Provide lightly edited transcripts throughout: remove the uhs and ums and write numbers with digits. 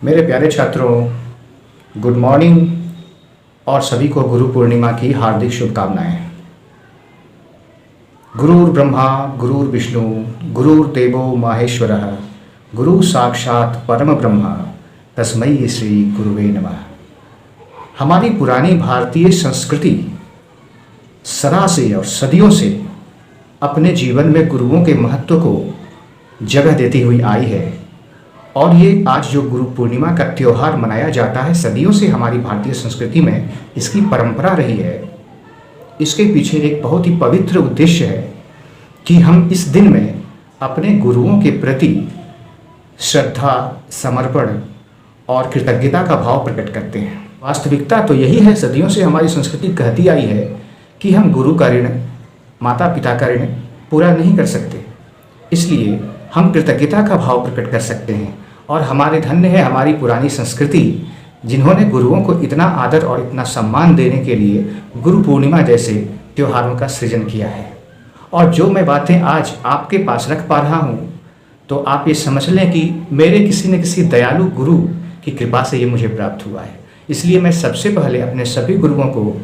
मेरे प्यारे छात्रों, गुड मॉर्निंग और सभी को गुरु पूर्णिमा की हार्दिक शुभकामनाएं। गुरुर् ब्रह्मा गुरुर् विष्णु गुरुर्देवो महेश्वरः गुरु साक्षात परम ब्रह्म तस्मै श्री गुरुवे नमः। हमारी पुरानी भारतीय संस्कृति सदा से और सदियों से अपने जीवन में गुरुओं के महत्व को जगह देती हुई आई है और ये आज जो गुरु पूर्णिमा का त्यौहार मनाया जाता है, सदियों से हमारी भारतीय संस्कृति में इसकी परंपरा रही है। इसके पीछे एक बहुत ही पवित्र उद्देश्य है कि हम इस दिन में अपने गुरुओं के प्रति श्रद्धा, समर्पण और कृतज्ञता का भाव प्रकट करते हैं। वास्तविकता तो यही है, सदियों से हमारी संस्कृति कहती आई है कि हम गुरु का ऋण, माता पिता का ऋण पूरा नहीं कर सकते, इसलिए हम कृतज्ञता का भाव प्रकट कर सकते हैं। और हमारे धन्य है हमारी पुरानी संस्कृति, जिन्होंने गुरुओं को इतना आदर और इतना सम्मान देने के लिए गुरु पूर्णिमा जैसे त्योहारों का सृजन किया है। और जो मैं बातें आज आपके पास रख पा रहा हूँ, तो आप ये समझ लें कि मेरे किसी न किसी दयालु गुरु की कृपा से ये मुझे प्राप्त हुआ है। इसलिए मैं सबसे पहले अपने सभी गुरुओं को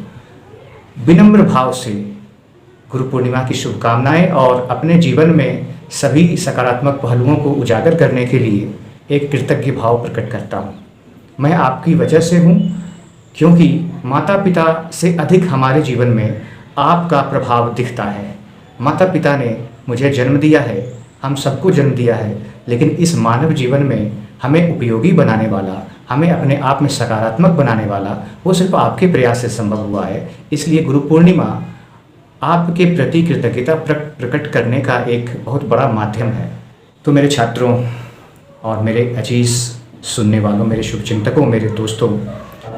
विनम्र भाव से गुरु पूर्णिमा की शुभकामनाएं और अपने जीवन में सभी सकारात्मक पहलुओं को उजागर करने के लिए एक कृतज्ञ भाव प्रकट करता हूँ। मैं आपकी वजह से हूँ, क्योंकि माता पिता से अधिक हमारे जीवन में आपका प्रभाव दिखता है। माता पिता ने मुझे जन्म दिया है, हम सबको जन्म दिया है, लेकिन इस मानव जीवन में हमें उपयोगी बनाने वाला, हमें अपने आप में सकारात्मक बनाने वाला, वो सिर्फ आपके प्रयास से संभव हुआ है। इसलिए गुरु पूर्णिमा आपके प्रति कृतज्ञता प्रकट करने का एक बहुत बड़ा माध्यम है। तो मेरे छात्रों और मेरे अजीज सुनने वालों, मेरे शुभचिंतकों, मेरे दोस्तों,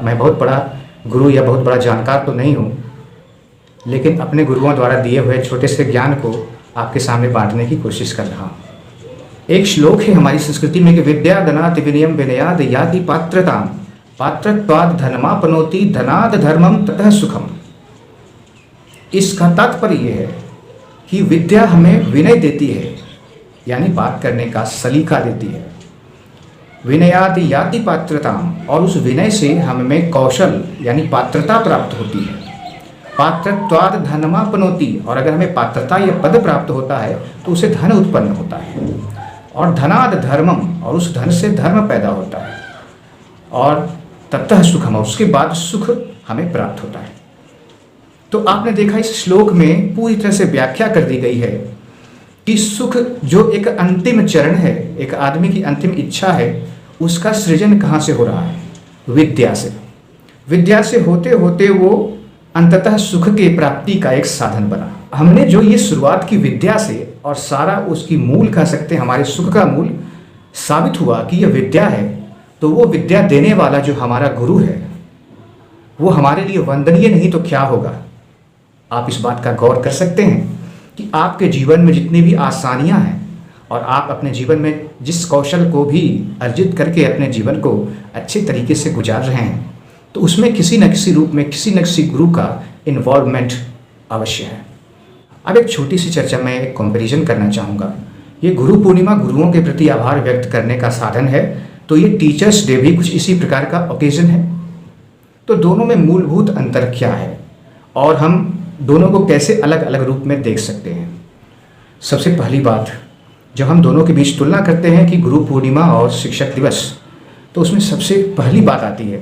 मैं बहुत बड़ा गुरु या बहुत बड़ा जानकार तो नहीं हूँ, लेकिन अपने गुरुओं द्वारा दिए हुए छोटे से ज्ञान को आपके सामने बांटने की कोशिश कर रहा हूँ। एक श्लोक है हमारी संस्कृति में कि विद्या धनात् विनयम विनयाद् याति पात्रतां पात्रत्वाद् धनमापनोति धनाद् धर्मम ततः सुखम। इसका तात्पर्य यह है कि विद्या हमें विनय देती है, यानी बात करने का सलीका देती है। विनयादि याति पात्रताम, और उस विनय से हमें कौशल यानी पात्रता प्राप्त होती है। पात्रत्वाद धनमापनोति, और अगर हमें पात्रता या पद प्राप्त होता है तो उसे धन उत्पन्न होता है। और धनाद धर्मम, और उस धन से धर्म पैदा होता है। और ततः सुखम, और उसके बाद सुख हमें प्राप्त होता है। तो आपने देखा इस श्लोक में पूरी तरह से व्याख्या कर दी गई है कि सुख जो एक अंतिम चरण है, एक आदमी की अंतिम इच्छा है, उसका सृजन कहाँ से हो रहा है? विद्या से। विद्या से होते होते वो अंततः सुख के प्राप्ति का एक साधन बना। हमने जो ये शुरुआत की विद्या से, और सारा उसकी मूल कह सकते हैं, हमारे सुख का मूल साबित हुआ कि यह विद्या है, तो वो विद्या देने वाला जो हमारा गुरु है वो हमारे लिए वंदनीय नहीं तो क्या होगा? आप इस बात का गौर कर सकते हैं कि आपके जीवन में जितनी भी आसानियां हैं और आप अपने जीवन में जिस कौशल को भी अर्जित करके अपने जीवन को अच्छे तरीके से गुजार रहे हैं, तो उसमें किसी न किसी रूप में किसी न किसी गुरु का इन्वॉल्वमेंट अवश्य है। अब एक छोटी सी चर्चा में एक कंपैरिजन करना चाहूँगा। ये गुरु पूर्णिमा गुरुओं के प्रति आभार व्यक्त करने का साधन है, तो ये टीचर्स डे भी कुछ इसी प्रकार का ओकेजन है। तो दोनों में मूलभूत अंतर क्या है और हम दोनों को कैसे अलग अलग रूप में देख सकते हैं? सबसे पहली बात, जब हम दोनों के बीच तुलना करते हैं कि गुरु पूर्णिमा और शिक्षक दिवस, तो उसमें सबसे पहली बात आती है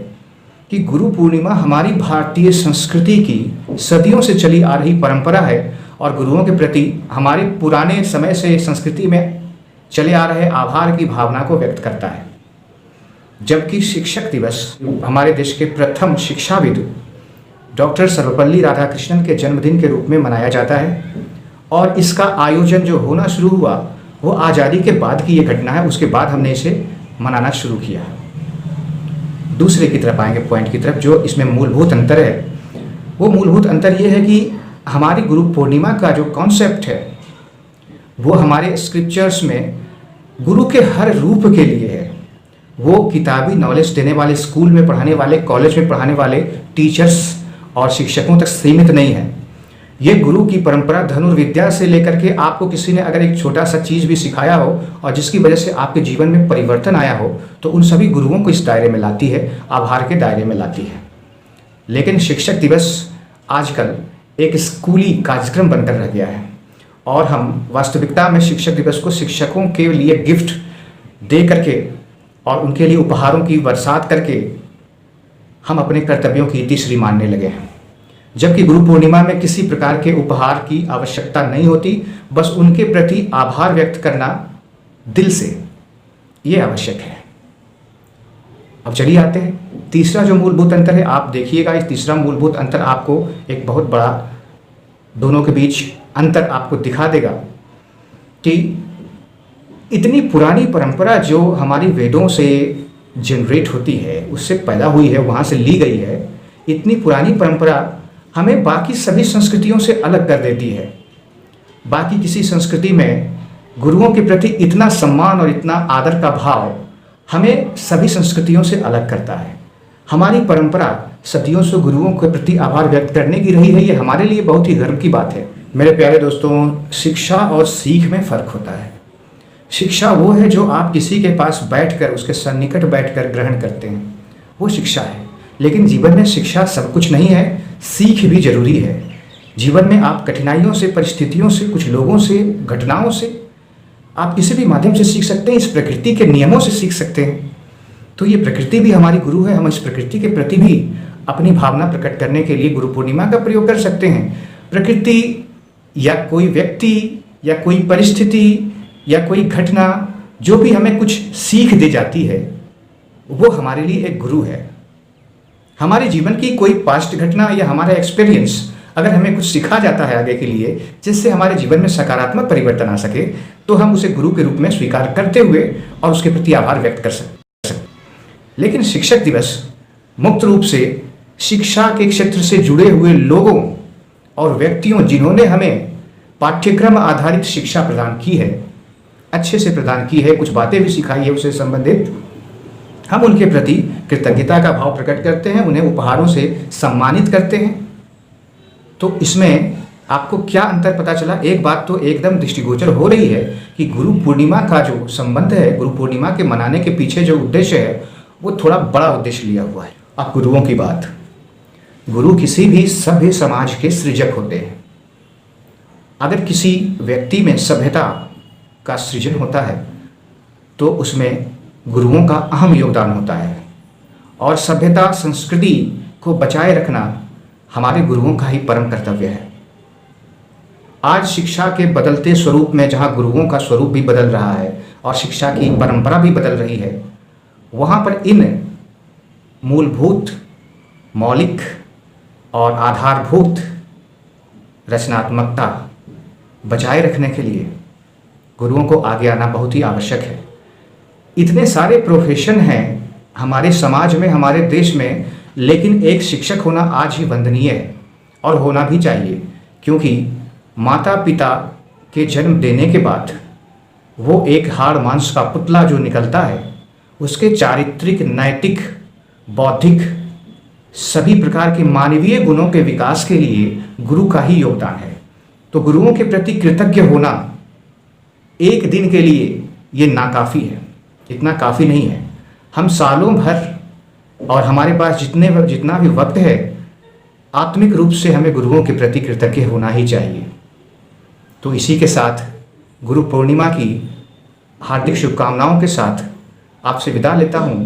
कि गुरु पूर्णिमा हमारी भारतीय संस्कृति की सदियों से चली आ रही परंपरा है और गुरुओं के प्रति हमारे पुराने समय से संस्कृति में चले आ रहे आभार की भावना को व्यक्त करता है। जबकि शिक्षक दिवस हमारे देश के प्रथम शिक्षाविद डॉक्टर सर्वपल्ली राधाकृष्णन के जन्मदिन के रूप में मनाया जाता है, और इसका आयोजन जो होना शुरू हुआ वो आज़ादी के बाद की ये घटना है। उसके बाद हमने इसे मनाना शुरू किया। दूसरे की तरफ आएंगे, पॉइंट की तरफ, जो इसमें मूलभूत अंतर है। वो मूलभूत अंतर ये है कि हमारी गुरु पूर्णिमा का जो कॉन्सेप्ट है वो हमारे स्क्रिप्चर्स में गुरु के हर रूप के लिए है। वो किताबी नॉलेज देने वाले, स्कूल में पढ़ाने वाले, कॉलेज में पढ़ाने वाले टीचर्स और शिक्षकों तक सीमित नहीं है। ये गुरु की परंपरा धनुर्विद्या से लेकर के आपको किसी ने अगर एक छोटा सा चीज़ भी सिखाया हो और जिसकी वजह से आपके जीवन में परिवर्तन आया हो, तो उन सभी गुरुओं को इस दायरे में लाती है, आभार के दायरे में लाती है। लेकिन शिक्षक दिवस आजकल एक स्कूली कार्यक्रम बनकर रह गया है और हम वास्तविकता में शिक्षक दिवस को शिक्षकों के लिए गिफ्ट दे करके और उनके लिए उपहारों की बरसात करके हम अपने कर्तव्यों की तीसरी मानने लगे हैं। जबकि गुरु पूर्णिमा में किसी प्रकार के उपहार की आवश्यकता नहीं होती, बस उनके प्रति आभार व्यक्त करना दिल से, ये आवश्यक है। अब चलिए आते हैं तीसरा जो मूलभूत अंतर है। आप देखिएगा, इस तीसरा मूलभूत अंतर आपको एक बहुत बड़ा दोनों के बीच अंतर आपको दिखा देगा कि इतनी पुरानी परंपरा जो हमारी वेदों से जनरेट होती है, उससे पैदा हुई है, वहाँ से ली गई है, इतनी पुरानी परंपरा हमें बाकी सभी संस्कृतियों से अलग कर देती है। बाकी किसी संस्कृति में गुरुओं के प्रति इतना सम्मान और इतना आदर का भाव हमें सभी संस्कृतियों से अलग करता है। हमारी परंपरा सदियों से गुरुओं के प्रति आभार व्यक्त करने की रही है। ये हमारे लिए बहुत ही गर्व की बात है। मेरे प्यारे दोस्तों, शिक्षा और सीख में फ़र्क होता है। शिक्षा वो है जो आप किसी के पास बैठकर, उसके सन्निकट बैठकर ग्रहण करते हैं, वो शिक्षा है। लेकिन जीवन में शिक्षा सब कुछ नहीं है, सीख भी जरूरी है। जीवन में आप कठिनाइयों से, परिस्थितियों से, कुछ लोगों से, घटनाओं से आप किसी भी माध्यम से सीख सकते हैं। इस प्रकृति के नियमों से सीख सकते हैं। तो ये प्रकृति भी हमारी गुरु है। हम इस प्रकृति के प्रति भी अपनी भावना प्रकट करने के लिए गुरु पूर्णिमा का प्रयोग कर सकते हैं। प्रकृति या कोई व्यक्ति या कोई परिस्थिति या कोई घटना जो भी हमें कुछ सीख दे जाती है, वो हमारे लिए एक गुरु है। हमारे जीवन की कोई पास्ट घटना या हमारा एक्सपीरियंस अगर हमें कुछ सिखा जाता है आगे के लिए, जिससे हमारे जीवन में सकारात्मक परिवर्तन आ सके, तो हम उसे गुरु के रूप में स्वीकार करते हुए और उसके प्रति आभार व्यक्त कर सकते। लेकिन शिक्षक दिवस मुक्त रूप से शिक्षा के क्षेत्र से जुड़े हुए लोगों और व्यक्तियों जिन्होंने हमें पाठ्यक्रम आधारित शिक्षा प्रदान की है, अच्छे से प्रदान की है, कुछ बातें भी सिखाई है उससे संबंधित, हम उनके प्रति कृतज्ञता का भाव प्रकट करते हैं, उन्हें उपहारों से सम्मानित करते हैं। तो इसमें आपको क्या अंतर पता चला? एक बात तो एकदम दृष्टिगोचर हो रही है कि गुरु पूर्णिमा का जो संबंध है, गुरु पूर्णिमा के मनाने के पीछे जो उद्देश्य है, वो थोड़ा बड़ा उद्देश्य लिया हुआ है। अब गुरुओं की बात, गुरु किसी भी सभ्य समाज के सृजक होते हैं। अगर किसी व्यक्ति में सभ्यता का सृजन होता है तो उसमें गुरुओं का अहम योगदान होता है। और सभ्यता, संस्कृति को बचाए रखना हमारे गुरुओं का ही परम कर्तव्य है। आज शिक्षा के बदलते स्वरूप में, जहाँ गुरुओं का स्वरूप भी बदल रहा है और शिक्षा की परंपरा भी बदल रही है, वहाँ पर इन मूलभूत, मौलिक और आधारभूत रचनात्मकता बचाए रखने के लिए गुरुओं को आगे आना बहुत ही आवश्यक है। इतने सारे प्रोफेशन हैं हमारे समाज में, हमारे देश में, लेकिन एक शिक्षक होना आज ही वंदनीय है और होना भी चाहिए। क्योंकि माता पिता के जन्म देने के बाद वो एक हाड़ मांस का पुतला जो निकलता है, उसके चारित्रिक, नैतिक, बौद्धिक, सभी प्रकार के मानवीय गुणों के विकास के लिए गुरु का ही योगदान है। तो गुरुओं के प्रति कृतज्ञ होना एक दिन के लिए ये नाकाफ़ी है, इतना काफ़ी नहीं है। हम सालों भर और हमारे पास जितना भी वक्त है, आत्मिक रूप से हमें गुरुओं के प्रति कृतज्ञ होना ही चाहिए। तो इसी के साथ गुरु पूर्णिमा की हार्दिक शुभकामनाओं के साथ आपसे विदा लेता हूँ।